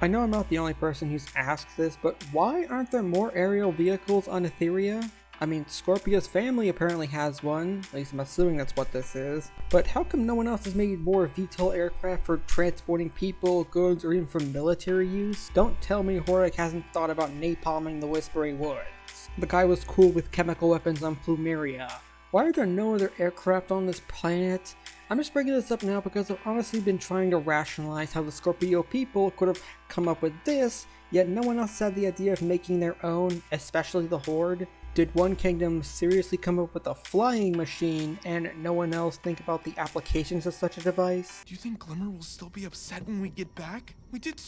I know I'm not the only person who's asked this, but why aren't there more aerial vehicles on Etheria? I mean, Scorpia's family apparently has one, at least I'm assuming that's what this is, but how come no one else has made more VTOL aircraft for transporting people, goods, or even for military use? Don't tell me Horik hasn't thought about napalming the Whispering Woods. The guy was cool with chemical weapons on Plumeria. Why are there no other aircraft on this planet? I'm just bringing this up now because I've honestly been trying to rationalize how the Scorpio people could have come up with this, yet no one else had the idea of making their own, especially the Horde. Did one kingdom seriously come up with a flying machine and no one else think about the applications of such a device? Do you think Glimmer will still be upset when we get back? We did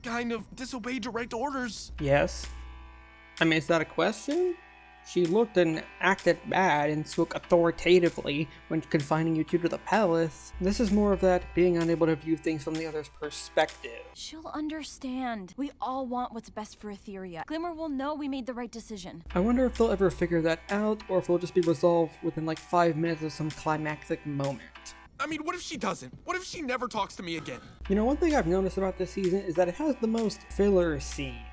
kind of disobey direct orders. Yes. I mean, is that a question? She looked and acted bad and spoke authoritatively when confining you two to the palace. This is more of that being unable to view things from the other's perspective. She'll understand. We all want what's best for Etheria. Glimmer will know we made the right decision. I wonder if they'll ever figure that out, or if it'll just be resolved within like 5 minutes of some climactic moment. I mean, what if she doesn't? What if she never talks to me again? You know, one thing I've noticed about this season is that it has the most filler scenes.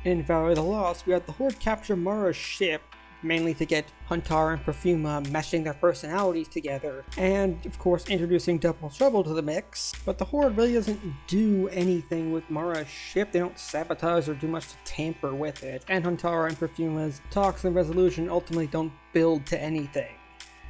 In Valley of the Lost, we had the Horde capture Mara's ship, mainly to get Huntara and Perfuma meshing their personalities together, and of course introducing Double Trouble to the mix. But the Horde really doesn't do anything with Mara's ship. They don't sabotage or do much to tamper with it, and Huntara and Perfuma's talks and resolution ultimately don't build to anything.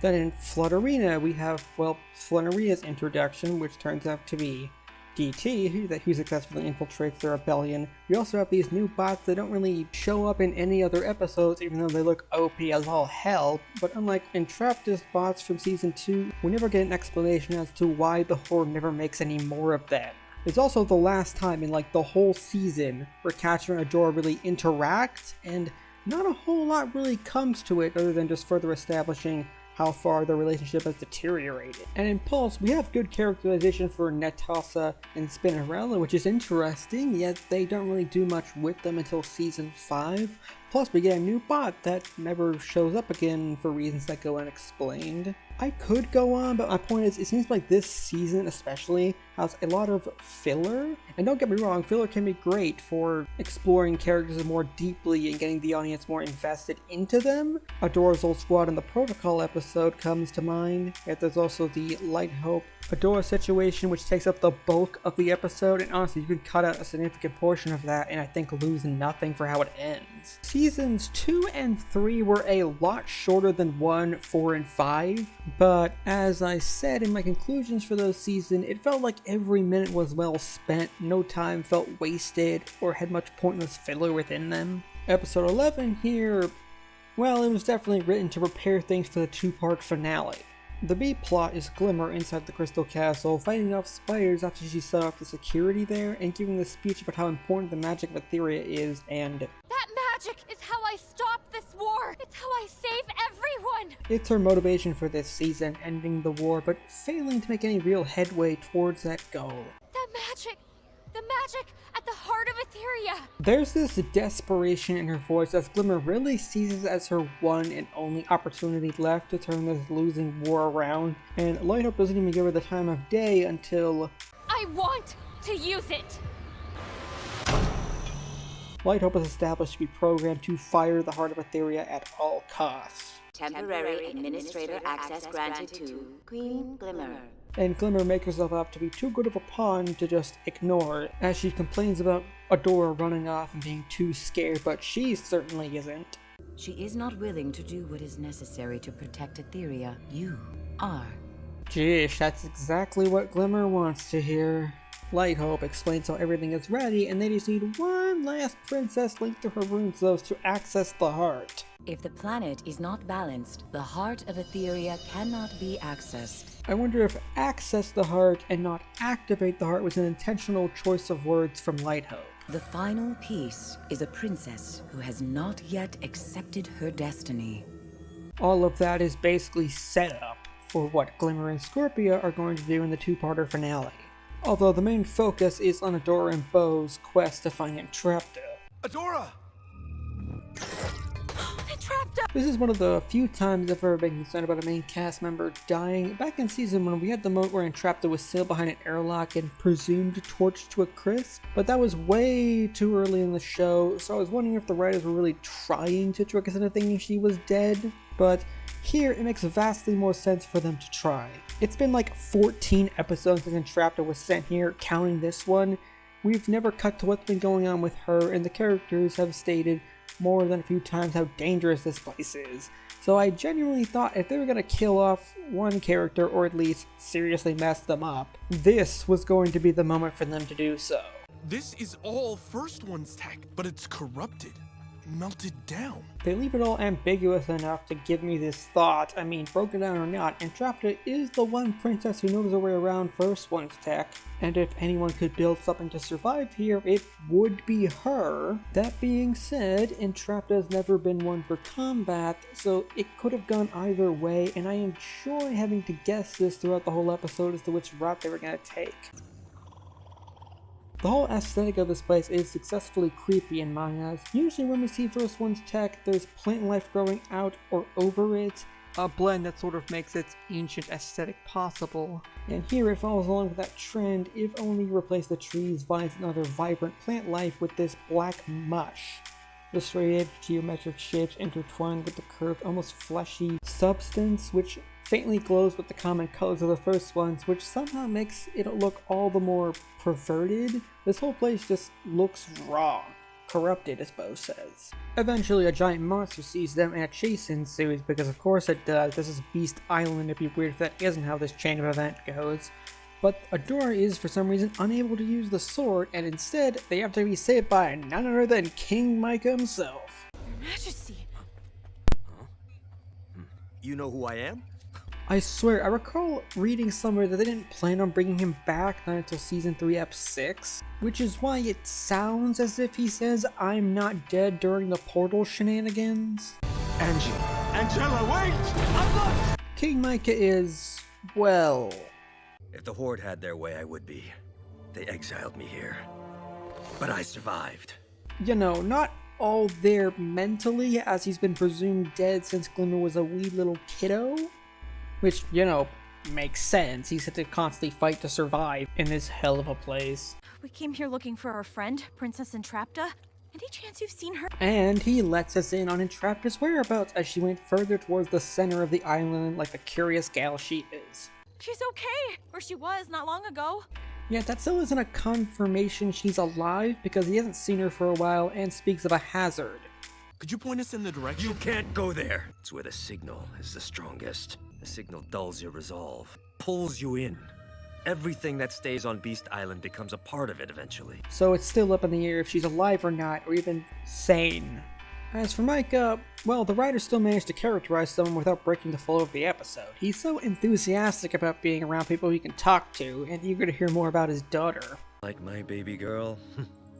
Then in Flood Arena, we have, well, Flood Arena's introduction, which turns out to be DT, who successfully infiltrates the rebellion. We also have these new bots that don't really show up in any other episodes, even though they look OP as all hell. But unlike Entraptus bots from Season 2, we never get an explanation as to why the Horde never makes any more of them. It's also the last time in like the whole season where Catcher and Adora really interact, and not a whole lot really comes to it other than just further establishing how far their relationship has deteriorated. And in Pulse, we have good characterization for Netasa and Spinnerella, which is interesting, yet they don't really do much with them until Season 5. Plus, we get a new bot that never shows up again for reasons that go unexplained. I could go on, but my point is, it seems like this season especially has a lot of filler. And don't get me wrong, filler can be great for exploring characters more deeply and getting the audience more invested into them. Adora's old squad in the Protocol episode comes to mind, yet there's also the Light Hope Adora situation, which takes up the bulk of the episode, and honestly you could cut out a significant portion of that and I think lose nothing for how it ends. Seasons 2 and 3 were a lot shorter than 1, 4, and 5, but as I said in my conclusions for those seasons, it felt like every minute was well spent, no time felt wasted or had much pointless filler within them. Episode 11 here, well, it was definitely written to prepare things for the two-part finale. The B plot is Glimmer inside the Crystal Castle, fighting off spiders after she set off the security there, and giving the speech about how important the magic of Etheria is, and That magic is how I stop this war! It's how I save everyone! it's her motivation for this season, ending the war, but failing to make any real headway towards that goal. The magic at the heart of Etheria! There's this desperation in her voice as Glimmer really sees it as her one and only opportunity left to turn this losing war around, and Light Hope doesn't even give her the time of day until I want to use it! Light Hope is established to be programmed to fire the heart of Etheria at all costs. Temporary administrator access granted to Queen Glimmer. And Glimmer makes herself out to be too good of a pawn to just ignore, as she complains about Adora running off and being too scared, but she certainly isn't. She is not willing to do what is necessary to protect Etheria. You are. Jeesh, that's exactly what Glimmer wants to hear. Light Hope explains how everything is ready, and they just need one last princess linked to her rune cells to access the heart. If the planet is not balanced, the heart of Etheria cannot be accessed. I wonder if access the heart and not activate the heart was an intentional choice of words from Light Hope. The final piece is a princess who has not yet accepted her destiny. All of that is basically set up for what Glimmer and Scorpia are going to do in the two-parter finale. Although the main focus is on Adora and Bo's quest to find Entrapta. Adora! Entrapta! This is one of the few times I've ever been concerned about a main cast member dying. Back in season 1, we had the moment where Entrapta was sealed behind an airlock and presumed torched to a crisp, but that was way too early in the show, so I was wondering if the writers were really trying to trick us into thinking she was dead, but here it makes vastly more sense for them to try. It's been like 14 episodes since Entrapta was sent here, counting this one. We've never cut to what's been going on with her, and the characters have stated more than a few times how dangerous this place is. So I genuinely thought if they were going to kill off one character, or at least seriously mess them up, this was going to be the moment for them to do so. This is all First One's tech, but it's corrupted. Melted down. They leave it all ambiguous enough to give me this thought. I mean, broken down or not, Entrapta is the one princess who knows her way around First One's tech, and if anyone could build something to survive here, it would be her. That being said, Entrapta has never been one for combat, so it could have gone either way, and I enjoy having to guess this throughout the whole episode as to which route they were going to take. The whole aesthetic of this place is successfully creepy in my eyes. Usually when we see First One's tech, there's plant life growing out or over it, a blend that sort of makes its ancient aesthetic possible. And here it follows along with that trend, if only you replace the trees, vines, and other vibrant plant life with this black mush. The striated geometric shapes intertwined with the curved, almost fleshy substance, which faintly glows with the common colors of the first ones, which somehow makes it look all the more perverted. This whole place just looks wrong. Corrupted, as Bo says. Eventually, a giant monster sees them and a chase ensues, because of course it does. This is Beast Island. It'd be weird if that isn't how this chain of event goes. But Adora is, for some reason, unable to use the sword, and instead, they have to be saved by none other than King Micah himself. Your Majesty. You know who I am? I swear, I recall reading somewhere that they didn't plan on bringing him back not until Season 3, Ep 6, which is why it sounds as if he says, "I'm not dead" during the portal shenanigans. Angela, wait! I'm not! King Micah is, well... If the Horde had their way, I would be. They exiled me here. But I survived. You know, not all there mentally, as he's been presumed dead since Glimmer was a wee little kiddo. Which, you know, makes sense. He's had to constantly fight to survive in this hell of a place. We came here looking for our friend, Princess Entrapta. Any chance you've seen her? And he lets us in on Entrapta's whereabouts as she went further towards the center of the island like the curious gal she is. She's okay, or she was not long ago. Yeah, that still isn't a confirmation she's alive because he hasn't seen her for a while and speaks of a hazard. Could you point us in the direction? You can't go there. It's where the signal is the strongest. The signal dulls your resolve, pulls you in. Everything that stays on Beast Island becomes a part of it eventually. So it's still up in the air if she's alive or not, or even sane. As for Micah, well, the writer still managed to characterize someone without breaking the flow of the episode. He's so enthusiastic about being around people he can talk to, and eager to hear more about his daughter. Like my baby girl,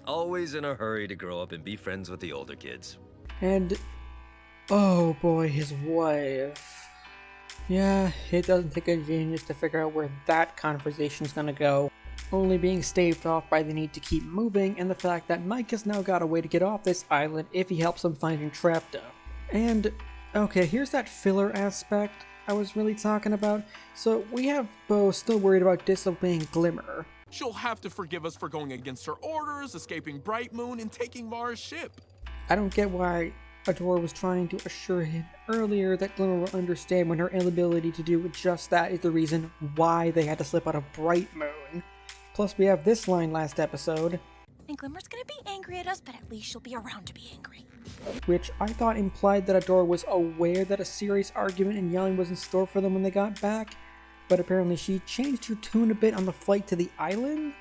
always in a hurry to grow up and be friends with the older kids. And, oh boy, his wife. Yeah, it doesn't take a genius to figure out where that conversation's gonna go, only being staved off by the need to keep moving and the fact that Mike has now got a way to get off this island if he helps him find Entrapta. And, okay, here's that filler aspect I was really talking about. So we have Bo still worried about disobeying Glimmer. She'll have to forgive us for going against her orders, escaping Bright Moon, and taking Mara's ship. I don't get why Adora was trying to assure him earlier that Glimmer will understand when her inability to do just that is the reason why they had to slip out of Bright Moon. Plus we have this line last episode. And Glimmer's gonna be angry at us, but at least she'll be around to be angry. Which I thought implied that Adora was aware that a serious argument and yelling was in store for them when they got back, but apparently she changed her tune a bit on the flight to the island?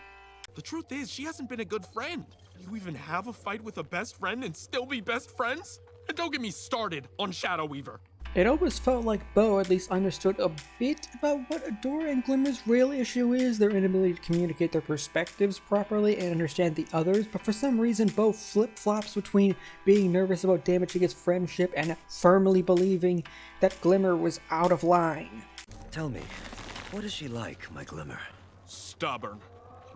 The truth is, she hasn't been a good friend. You even have a fight with a best friend and still be best friends? And don't get me started on Shadow Weaver. It always felt like Bo at least understood a bit about what Adora and Glimmer's real issue is, their inability to communicate their perspectives properly and understand the others, but for some reason Bo flip-flops between being nervous about damaging his friendship and firmly believing that Glimmer was out of line. Tell me, what is she like, my Glimmer? Stubborn.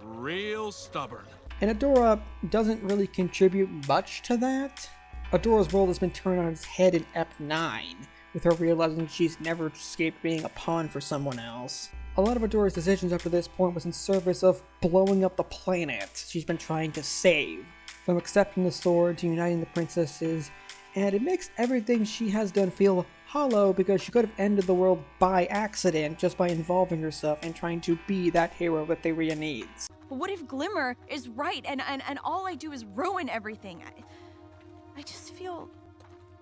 Real stubborn. And Adora doesn't really contribute much to that. Adora's world has been turned on its head in Ep 9, with her realizing she's never escaped being a pawn for someone else. A lot of Adora's decisions up to this point was in service of blowing up the planet she's been trying to save, from accepting the sword to uniting the princesses, and it makes everything she has done feel hollow because she could have ended the world by accident just by involving herself and trying to be that hero that Theria needs. But what if Glimmer is right and all I do is ruin everything? I just feel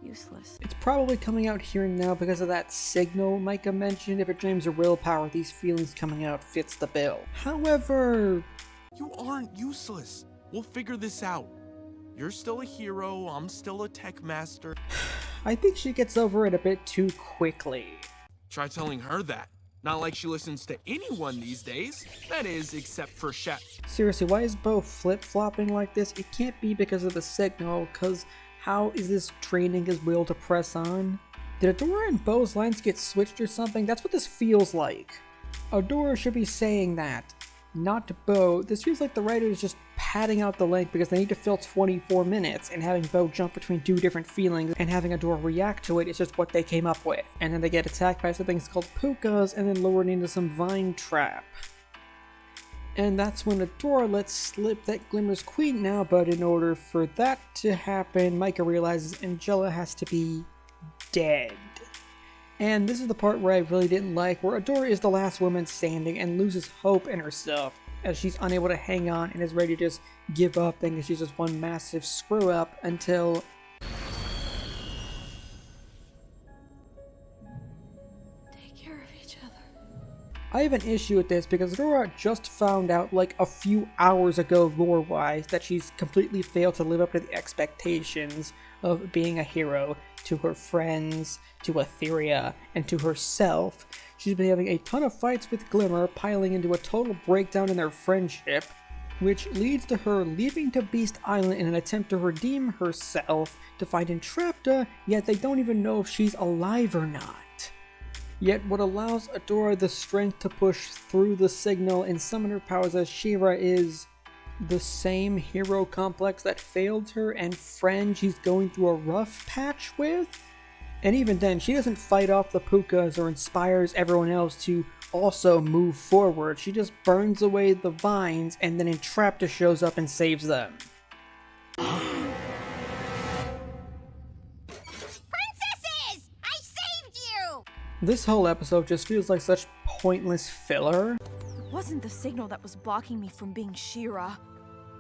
useless. It's probably coming out here and now because of that signal Micah mentioned. If it drains her willpower, these feelings coming out fits the bill. However, You aren't useless. We'll figure this out. You're still a hero, I'm still a tech master. I think she gets over it a bit too quickly. Try telling her that. Not like she listens to anyone these days. That is, except for Shep. Seriously, why is Bo flip-flopping like this? It can't be because of the signal, cause how is this draining his will to press on? Did Adora and Bo's lines get switched or something? That's what this feels like. Adora should be saying that, not to Bo. This feels like the writer is just padding out the length because they need to fill 24 minutes, and having Bo jump between two different feelings and having Adora react to it is just what they came up with. And then they get attacked by something called pukas and then lowered into some vine trap. And that's when Adora lets slip that Glimmer's queen now, but in order for that to happen, Micah realizes Angela has to be dead. And this is the part where I really didn't like, where Adora is the last woman standing and loses hope in herself, as she's unable to hang on and is ready to just give up, thinking she's just one massive screw up until... Take care of each other. I have an issue with this because Adora just found out like a few hours ago lore-wise that she's completely failed to live up to the expectations of being a hero to her friends, to Etheria, and to herself. She's been having a ton of fights with Glimmer, piling into a total breakdown in their friendship, which leads to her leaving to Beast Island in an attempt to redeem herself to find Entrapta, yet they don't even know if she's alive or not. Yet what allows Adora the strength to push through the signal and summon her powers as She-Ra is the same hero complex that failed her and friend she's going through a rough patch with? And even then, she doesn't fight off the pukas or inspires everyone else to also move forward. She just burns away the vines and then Entrapta shows up and saves them. Princesses! I saved you! This whole episode just feels like such pointless filler. It wasn't the signal that was blocking me from being She-Ra.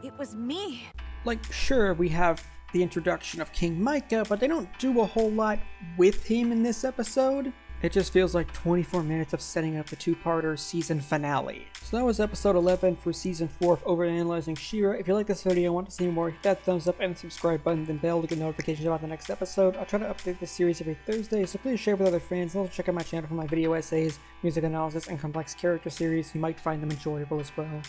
It was me. Like, sure, we have the introduction of King Micah, but they don't do a whole lot with him in this episode. It just feels like 24 minutes of setting up the two-parter season finale. So that was episode 11 for season 4 of Overanalyzing She-Ra. If you like this video and want to see more, hit that thumbs up and subscribe button and bell to get notifications about the next episode. I'll try to update this series every Thursday, so please share with other fans and also check out my channel for my video essays, music analysis, and complex character series. You might find them enjoyable as well.